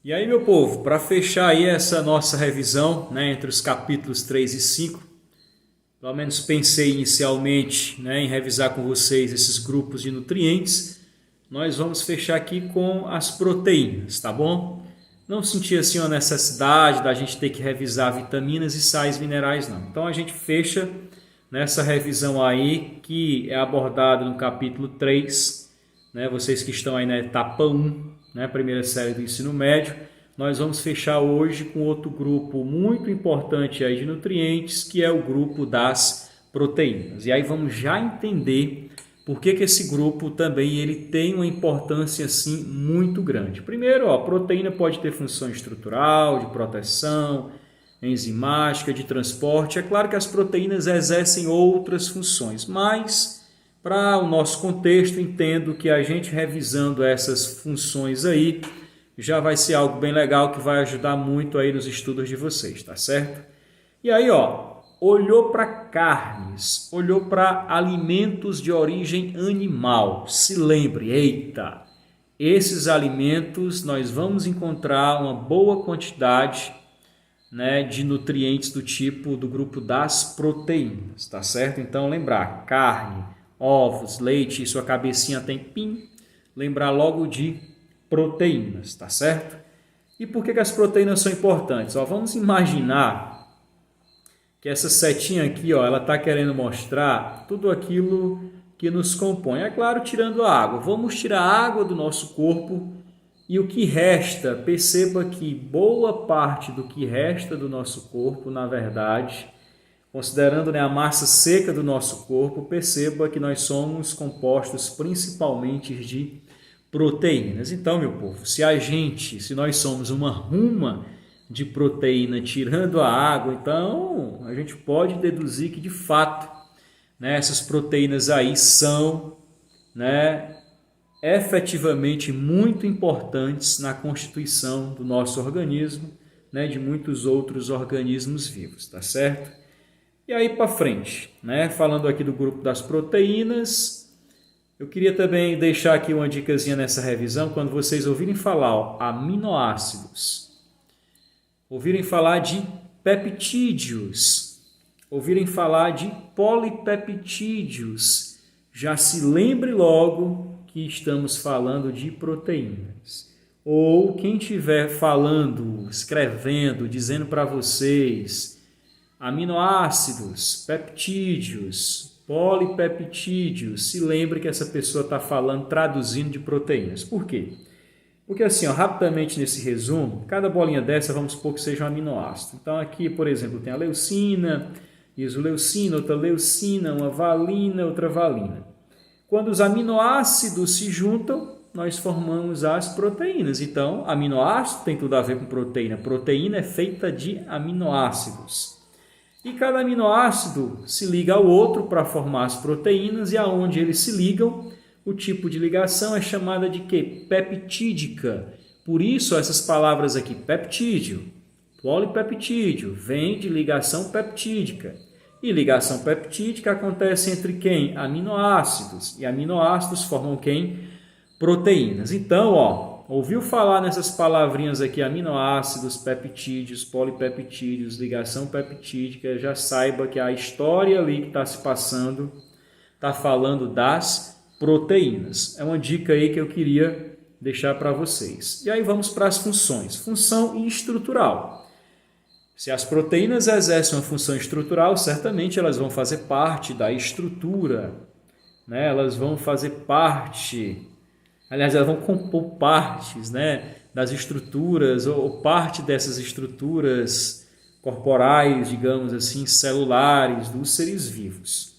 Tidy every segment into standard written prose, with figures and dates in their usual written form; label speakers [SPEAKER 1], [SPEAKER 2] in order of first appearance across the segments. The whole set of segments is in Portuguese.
[SPEAKER 1] E aí, meu povo, para fechar aí essa nossa revisão, né, entre os capítulos 3 e 5, pelo menos pensei inicialmente, né, em revisar com vocês esses grupos de nutrientes, nós vamos fechar aqui com as proteínas, tá bom? Não senti assim uma necessidade da gente ter que revisar vitaminas e sais minerais, não. Então a gente fecha nessa revisão aí que é abordada no capítulo 3, né, vocês que estão aí na etapa 1, né, primeira série do ensino médio, nós vamos fechar hoje com outro grupo muito importante aí de nutrientes, que é o grupo das proteínas. E aí vamos já entender por que esse grupo também ele tem uma importância assim muito grande. Primeiro, a proteína pode ter função estrutural, de proteção, enzimática, de transporte. É claro que as proteínas exercem outras funções, mas para o nosso contexto, entendo que a gente revisando essas funções aí, já vai ser algo bem legal que vai ajudar muito aí nos estudos de vocês, tá certo? E aí, ó, olhou para carnes, olhou para alimentos de origem animal. Se lembre, eita, esses alimentos nós vamos encontrar uma boa quantidade, né, de nutrientes do tipo do grupo das proteínas, tá certo? Então lembrar, carne, ovos, leite, sua cabecinha tem pim, lembrar logo de proteínas, tá certo? E por que as proteínas são importantes? Ó, vamos imaginar que essa setinha aqui, ó, ela está querendo mostrar tudo aquilo que nos compõe. É claro, tirando a água. Vamos tirar a água do nosso corpo e o que resta, perceba que boa parte do que resta do nosso corpo, na verdade, considerando, né, a massa seca do nosso corpo, perceba que nós somos compostos principalmente de proteínas. Então, meu povo, se nós somos uma ruma de proteína tirando a água, então a gente pode deduzir que de fato, né, essas proteínas aí são, né, efetivamente muito importantes na constituição do nosso organismo, né, de muitos outros organismos vivos, tá certo? E aí para frente, né, falando aqui do grupo das proteínas, eu queria também deixar aqui uma dicasinha nessa revisão, quando vocês ouvirem falar, ó, aminoácidos, ouvirem falar de peptídeos, ouvirem falar de polipeptídeos, já se lembre logo que estamos falando de proteínas. Ou quem estiver falando, escrevendo, dizendo para vocês aminoácidos, peptídeos, polipeptídeos, se lembre que essa pessoa está falando, traduzindo de proteínas. Por quê? Porque assim, ó, rapidamente nesse resumo, cada bolinha dessa vamos supor que seja um aminoácido. Então aqui, por exemplo, tem a leucina, isoleucina, outra leucina, uma valina, outra valina. Quando os aminoácidos se juntam, nós formamos as proteínas. Então, aminoácido tem tudo a ver com proteína. Proteína é feita de aminoácidos. E cada aminoácido se liga ao outro para formar as proteínas, e aonde eles se ligam, o tipo de ligação é chamada de quê? Peptídica. Por isso, essas palavras aqui, peptídeo, polipeptídeo, vem de ligação peptídica. E ligação peptídica acontece entre quem? Aminoácidos. E aminoácidos formam quem? Proteínas. Então, ó, ouviu falar nessas palavrinhas aqui, aminoácidos, peptídeos, polipeptídeos, ligação peptídica, já saiba que a história ali que está se passando está falando das proteínas. É uma dica aí que eu queria deixar para vocês. E aí vamos para as funções. Função estrutural. Se as proteínas exercem uma função estrutural, certamente elas vão fazer parte da estrutura, né? Elas vão fazer parte, aliás, elas vão compor partes, né, das estruturas ou parte dessas estruturas corporais, digamos assim, celulares dos seres vivos.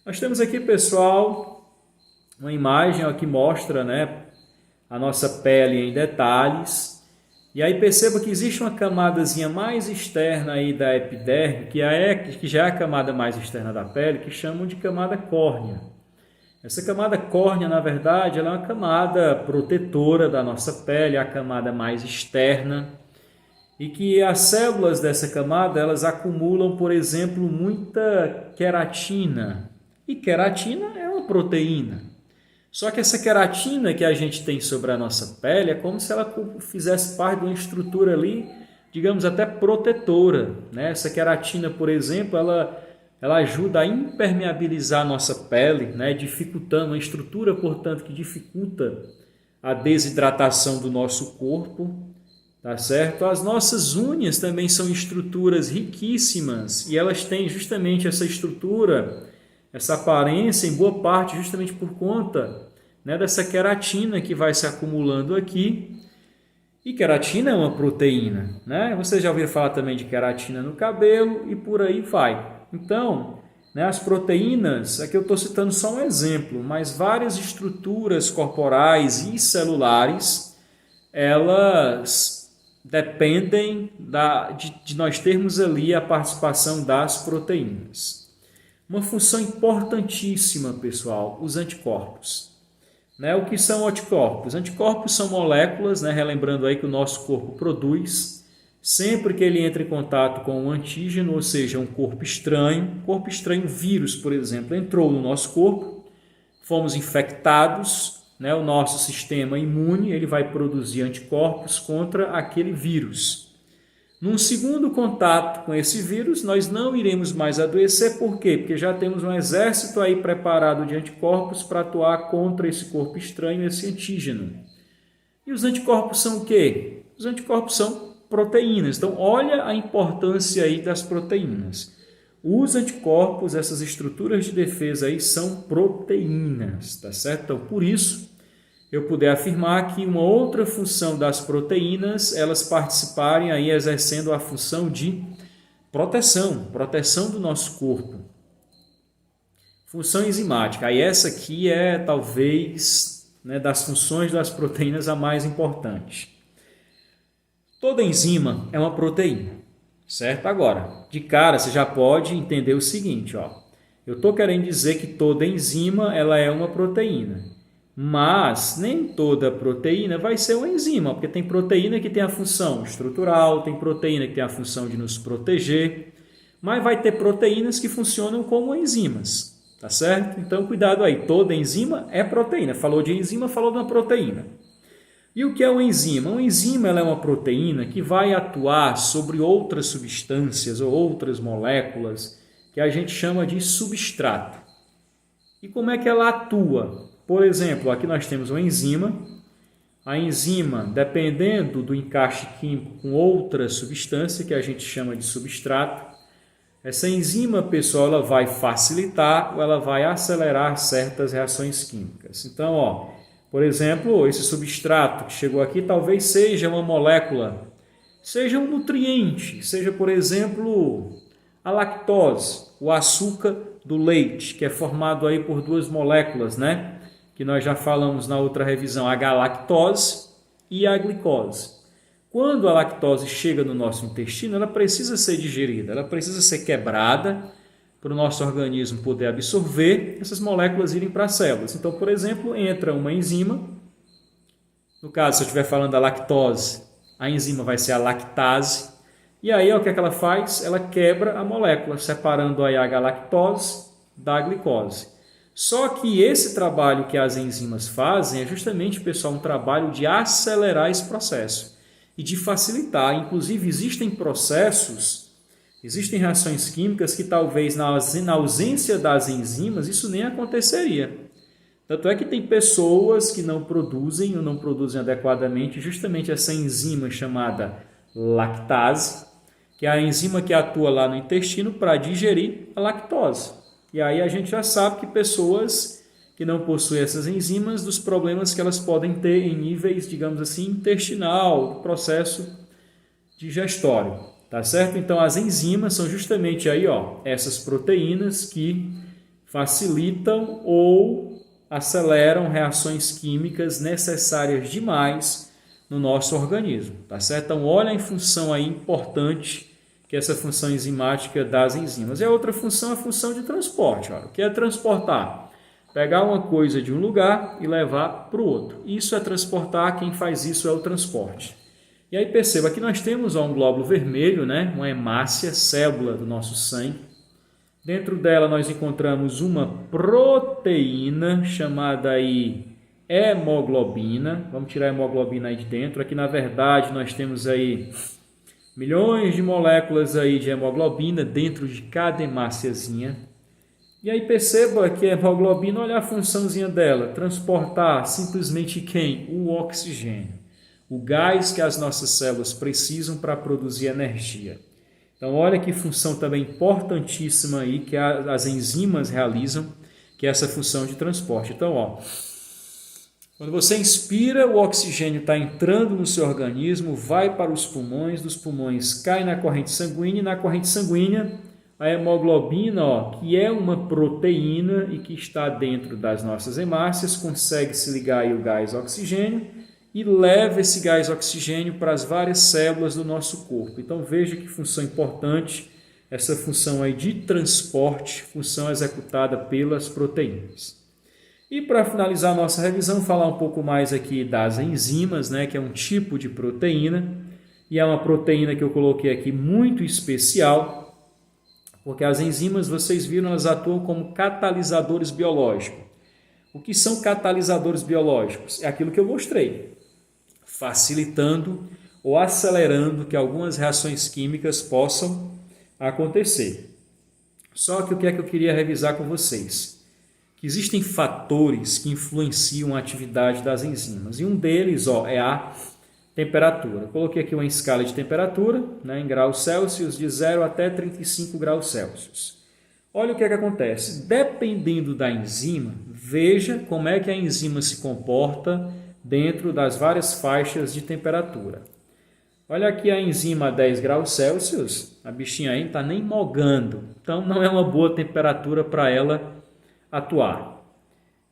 [SPEAKER 1] Nós temos aqui, pessoal, uma imagem ó, que mostra, né, a nossa pele em detalhes. E aí perceba que existe uma camadazinha mais externa aí da epiderme, que já é a camada mais externa da pele, que chamam de camada córnea. Essa camada córnea, na verdade, ela é uma camada protetora da nossa pele, a camada mais externa, e que as células dessa camada, elas acumulam, por exemplo, muita queratina. E queratina é uma proteína. Só que essa queratina que a gente tem sobre a nossa pele é como se ela fizesse parte de uma estrutura ali, digamos até protetora, né? Essa queratina, por exemplo, ela ajuda a impermeabilizar a nossa pele, né? Dificultando uma estrutura, portanto, que dificulta a desidratação do nosso corpo, tá certo? As nossas unhas também são estruturas riquíssimas e elas têm justamente essa estrutura, essa aparência em boa parte justamente por conta, né, dessa queratina que vai se acumulando aqui. E queratina é uma proteína, né? Você já ouviu falar também de queratina no cabelo e por aí vai. Então, né, as proteínas, aqui eu estou citando só um exemplo, mas várias estruturas corporais e celulares, elas dependem de nós termos ali a participação das proteínas. Uma função importantíssima, pessoal, os anticorpos. Né? O que são anticorpos? Anticorpos são moléculas, né? Relembrando aí que o nosso corpo produz, sempre que ele entra em contato com um antígeno, ou seja, um corpo estranho, vírus, por exemplo, entrou no nosso corpo, fomos infectados, né? O nosso sistema imune ele vai produzir anticorpos contra aquele vírus. Num segundo contato com esse vírus, nós não iremos mais adoecer. Por quê? Porque já temos um exército aí preparado de anticorpos para atuar contra esse corpo estranho, esse antígeno. E os anticorpos são o quê? Os anticorpos são proteínas. Então, olha a importância aí das proteínas. Os anticorpos, essas estruturas de defesa aí, são proteínas, tá certo? Então, por isso, eu puder afirmar que uma outra função das proteínas, elas participarem aí exercendo a função de proteção do nosso corpo. Função enzimática, aí essa aqui é talvez, né, das funções das proteínas a mais importante. Toda enzima é uma proteína, certo? Agora, de cara você já pode entender o seguinte, ó. Eu estou querendo dizer que toda enzima ela é uma proteína. Mas nem toda proteína vai ser uma enzima, porque tem proteína que tem a função estrutural, tem proteína que tem a função de nos proteger, mas vai ter proteínas que funcionam como enzimas, tá certo? Então, cuidado aí, toda enzima é proteína. Falou de enzima, falou de uma proteína. E o que é uma enzima? Uma enzima ela é uma proteína que vai atuar sobre outras substâncias ou outras moléculas que a gente chama de substrato. E como é que ela atua? Por exemplo, aqui nós temos uma enzima. A enzima, dependendo do encaixe químico com outra substância, que a gente chama de substrato, essa enzima, pessoal, ela vai facilitar ou ela vai acelerar certas reações químicas. Então, ó, por exemplo, esse substrato que chegou aqui talvez seja uma molécula, seja um nutriente, seja, por exemplo, a lactose, o açúcar do leite, que é formado aí por duas moléculas, né? Que nós já falamos na outra revisão, a galactose e a glicose. Quando a lactose chega no nosso intestino, ela precisa ser digerida, ela precisa ser quebrada para o nosso organismo poder absorver essas moléculas irem para as células. Então, por exemplo, entra uma enzima, no caso, se eu estiver falando da lactose, a enzima vai ser a lactase, e aí o que é que ela faz? Ela quebra a molécula, separando aí a galactose da glicose. Só que esse trabalho que as enzimas fazem é justamente, pessoal, um trabalho de acelerar esse processo e de facilitar. Inclusive, existem processos, existem reações químicas que talvez na ausência das enzimas isso nem aconteceria. Tanto é que tem pessoas que não produzem ou não produzem adequadamente justamente essa enzima chamada lactase, que é a enzima que atua lá no intestino para digerir a lactose. E aí a gente já sabe que pessoas que não possuem essas enzimas, dos problemas que elas podem ter em níveis, digamos assim, intestinal, do processo digestório, tá certo? Então as enzimas são justamente aí, ó, essas proteínas que facilitam ou aceleram reações químicas necessárias demais no nosso organismo, tá certo? Então olha a função aí importante que é essa função enzimática das enzimas. E a outra função é a função de transporte. Olha, o que é transportar? Pegar uma coisa de um lugar e levar para o outro. Isso é transportar, quem faz isso é o transporte. E aí perceba que nós temos um glóbulo vermelho, né? Uma hemácia, célula do nosso sangue. Dentro dela nós encontramos uma proteína chamada aí hemoglobina. Vamos tirar a hemoglobina aí de dentro. Aqui na verdade nós temos aí milhões de moléculas aí de hemoglobina dentro de cada hemáciazinha. E aí perceba que a hemoglobina, olha a funçãozinha dela, transportar simplesmente quem? O oxigênio. O gás que as nossas células precisam para produzir energia. Então, olha que função também importantíssima aí que as enzimas realizam, que é essa função de transporte. Então, ó, quando você inspira, o oxigênio está entrando no seu organismo, vai para os pulmões, dos pulmões cai na corrente sanguínea, e na corrente sanguínea a hemoglobina, ó, que é uma proteína e que está dentro das nossas hemácias, consegue se ligar aí o gás oxigênio e leva esse gás oxigênio para as várias células do nosso corpo. Então veja que função importante, essa função aí de transporte, função executada pelas proteínas. E para finalizar a nossa revisão, falar um pouco mais aqui das enzimas, né, que é um tipo de proteína, e é uma proteína que eu coloquei aqui muito especial, porque as enzimas, vocês viram, elas atuam como catalisadores biológicos. O que são catalisadores biológicos? É aquilo que eu mostrei, facilitando ou acelerando que algumas reações químicas possam acontecer. Só que o que é que eu queria revisar com vocês? Que existem fatores que influenciam a atividade das enzimas, e um deles, ó, é a temperatura. Eu coloquei aqui uma escala de temperatura, né, em graus Celsius, de 0 até 35 graus Celsius. Olha o que é que acontece. Dependendo da enzima, veja como é que a enzima se comporta dentro das várias faixas de temperatura. Olha aqui a enzima a 10 graus Celsius, a bichinha aí não está nem mogando, então não é uma boa temperatura para ela atuar.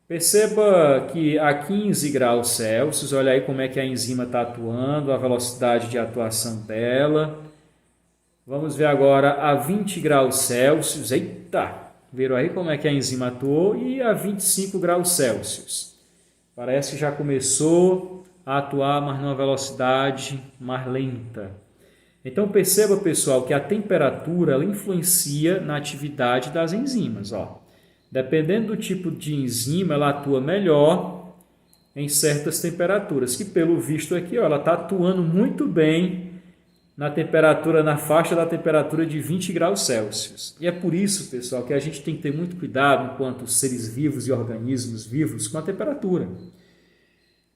[SPEAKER 1] Perceba que a 15 graus Celsius, olha aí como é que a enzima está atuando, a velocidade de atuação dela. Vamos ver agora a 20 graus Celsius, eita, viram aí como é que a enzima atuou, e a 25 graus Celsius. Parece que já começou a atuar, mas numa velocidade mais lenta. Então perceba, pessoal, que a temperatura ela influencia na atividade das enzimas, ó. Dependendo do tipo de enzima, ela atua melhor em certas temperaturas, que pelo visto aqui, ó, ela está atuando muito bem na temperatura, na faixa da temperatura de 20 graus Celsius. E é por isso, pessoal, que a gente tem que ter muito cuidado enquanto seres vivos e organismos vivos com a temperatura.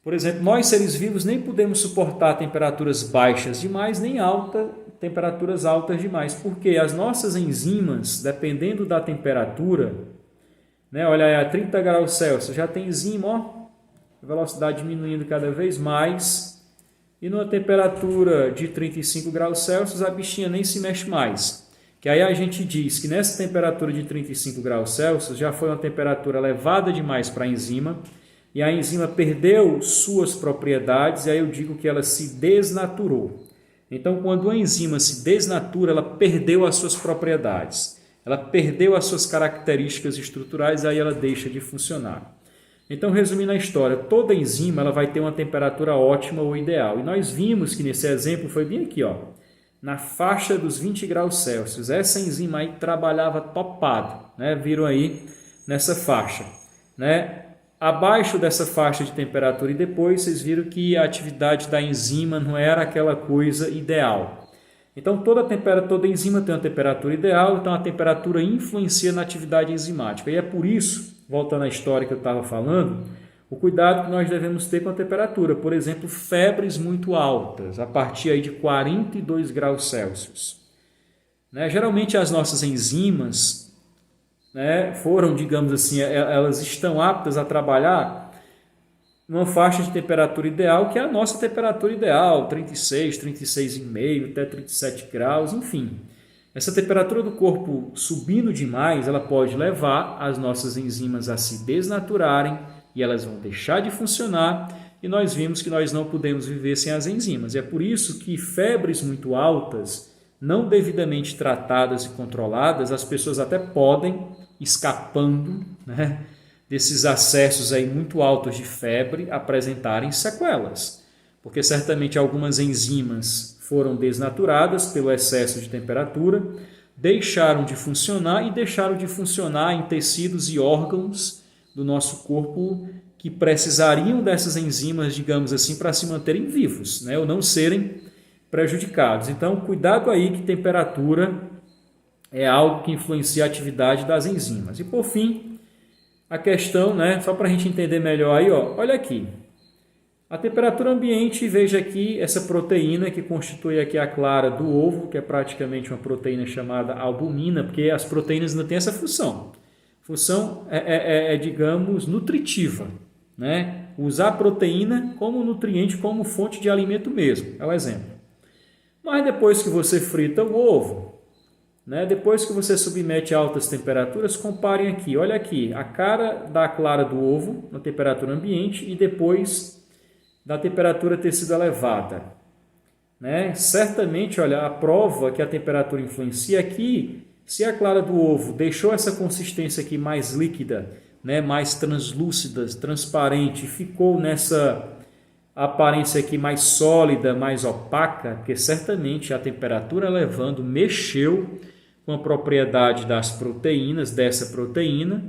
[SPEAKER 1] Por exemplo, nós seres vivos nem podemos suportar temperaturas baixas demais, nem temperaturas altas demais, porque as nossas enzimas, dependendo da temperatura, né, olha aí, a 30 graus Celsius, já tem enzima, ó, velocidade diminuindo cada vez mais, e numa temperatura de 35 graus Celsius, a bichinha nem se mexe mais. Que aí a gente diz que nessa temperatura de 35 graus Celsius, já foi uma temperatura elevada demais para a enzima, e a enzima perdeu suas propriedades, e aí eu digo que ela se desnaturou. Então, quando a enzima se desnatura, ela perdeu as suas propriedades. Ela perdeu as suas características estruturais, aí ela deixa de funcionar. Então, resumindo a história, toda enzima ela vai ter uma temperatura ótima ou ideal. E nós vimos que nesse exemplo foi bem aqui, ó, na faixa dos 20 graus Celsius. Essa enzima aí trabalhava topado, né? Viram aí nessa faixa, né? Abaixo dessa faixa de temperatura e depois vocês viram que a atividade da enzima não era aquela coisa ideal. Então, toda enzima tem uma temperatura ideal, então a temperatura influencia na atividade enzimática. E é por isso, voltando à história que eu estava falando, o cuidado que nós devemos ter com a temperatura. Por exemplo, febres muito altas, a partir aí de 42 graus Celsius. Né? Geralmente as nossas enzimas, né, foram, digamos assim, elas estão aptas a trabalhar numa faixa de temperatura ideal, que é a nossa temperatura ideal, 36, 36,5 até 37 graus, enfim. Essa temperatura do corpo subindo demais, ela pode levar as nossas enzimas a se desnaturarem e elas vão deixar de funcionar, e nós vimos que nós não podemos viver sem as enzimas. E é por isso que febres muito altas, não devidamente tratadas e controladas, as pessoas até podem, escapando, né, desses acessos aí muito altos de febre, apresentarem sequelas, porque certamente algumas enzimas foram desnaturadas pelo excesso de temperatura, deixaram de funcionar e deixaram de funcionar em tecidos e órgãos do nosso corpo que precisariam dessas enzimas, digamos assim, para se manterem vivos, né, ou não serem prejudicados. Então, cuidado aí que temperatura é algo que influencia a atividade das enzimas. E por fim, a questão, né, só para a gente entender melhor aí, ó, olha aqui. A temperatura ambiente, veja aqui essa proteína que constitui aqui a clara do ovo, que é praticamente uma proteína chamada albumina, porque as proteínas ainda têm essa função. Função digamos, nutritiva, né? Usar a proteína como nutriente, como fonte de alimento mesmo, é o exemplo. Mas depois que você frita o ovo, né, depois que você submete a altas temperaturas, comparem aqui, olha aqui, a cara da clara do ovo na temperatura ambiente e depois da temperatura ter sido elevada. Né? Certamente, olha, a prova que a temperatura influencia aqui, se a clara do ovo deixou essa consistência aqui mais líquida, né, mais translúcida, transparente, ficou nessa aparência aqui mais sólida, mais opaca, porque certamente a temperatura elevando mexeu com a propriedade das proteínas, dessa proteína,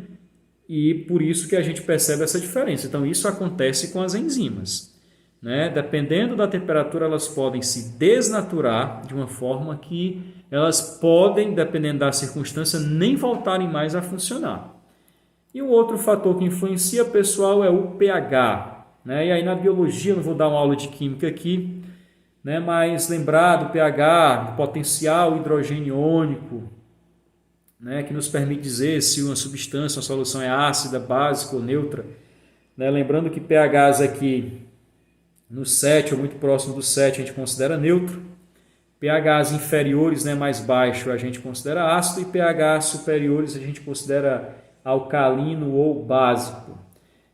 [SPEAKER 1] e por isso que a gente percebe essa diferença. Então, isso acontece com as enzimas. Né? Dependendo da temperatura, elas podem se desnaturar de uma forma que elas podem, dependendo da circunstância, nem voltarem mais a funcionar. E o outro fator que influencia, pessoal, é o pH. Né? E aí na biologia, não vou dar uma aula de química aqui, né? Mas lembrar do pH, do potencial hidrogênio iônico, né? Que nos permite dizer se uma substância, uma solução é ácida, básica ou neutra. Né? Lembrando que pHs aqui no 7 ou muito próximo do 7 a gente considera neutro, pHs inferiores, né, mais baixo, a gente considera ácido e pHs superiores a gente considera alcalino ou básico.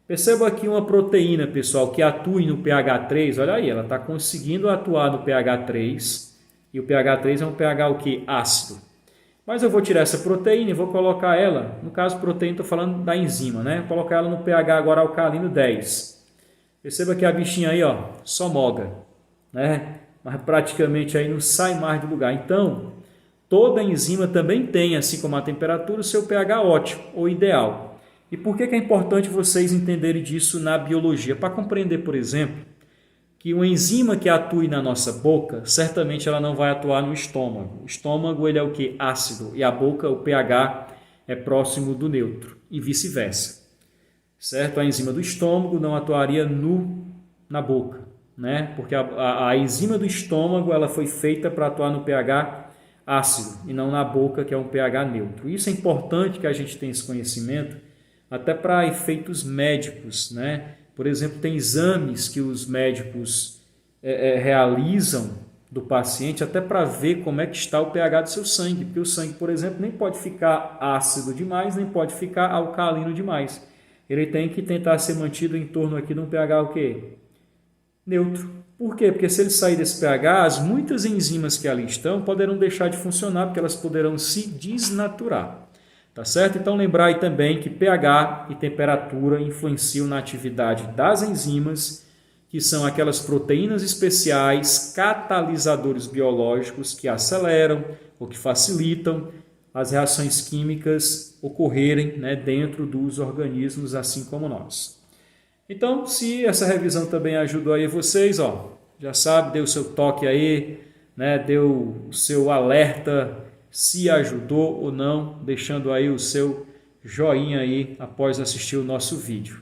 [SPEAKER 1] Perceba aqui uma proteína, pessoal, que atua no pH 3, olha aí, ela está conseguindo atuar no pH 3, e o pH 3 é um pH o quê? Ácido. Mas eu vou tirar essa proteína e vou colocar ela, no caso proteína, estou falando da enzima, né? Vou colocar ela no pH agora alcalino 10. Perceba que a bichinha aí, ó, só moga, né? Mas praticamente aí não sai mais do lugar. Então, toda enzima também tem, assim como a temperatura, o seu pH ótimo ou ideal. E por que é importante vocês entenderem disso na biologia? Para compreender, por exemplo, que uma enzima que atue na nossa boca, certamente ela não vai atuar no estômago. O estômago ele é o que? Ácido. E a boca, o pH, é próximo do neutro. E vice-versa. Certo? A enzima do estômago não atuaria na boca. Né? Porque a enzima do estômago ela foi feita para atuar no pH ácido e não na boca, que é um pH neutro. Isso é importante que a gente tenha esse conhecimento, até para efeitos médicos, né? Por exemplo, tem exames que os médicos realizam do paciente até para ver como é que está o pH do seu sangue, porque o sangue, por exemplo, nem pode ficar ácido demais, nem pode ficar alcalino demais. Ele tem que tentar ser mantido em torno aqui de um pH o quê? Neutro. Por quê? Porque se ele sair desse pH, muitas enzimas que ali estão poderão deixar de funcionar, porque elas poderão se desnaturar. Tá certo? Então lembrar aí também que pH e temperatura influenciam na atividade das enzimas, que são aquelas proteínas especiais, catalisadores biológicos que aceleram ou que facilitam as reações químicas ocorrerem, né, dentro dos organismos, assim como nós. Então, se essa revisão também ajudou aí vocês, ó, já sabe, deu o seu toque aí, né, deu o seu alerta, se ajudou ou não, deixando aí o seu joinha aí após assistir o nosso vídeo.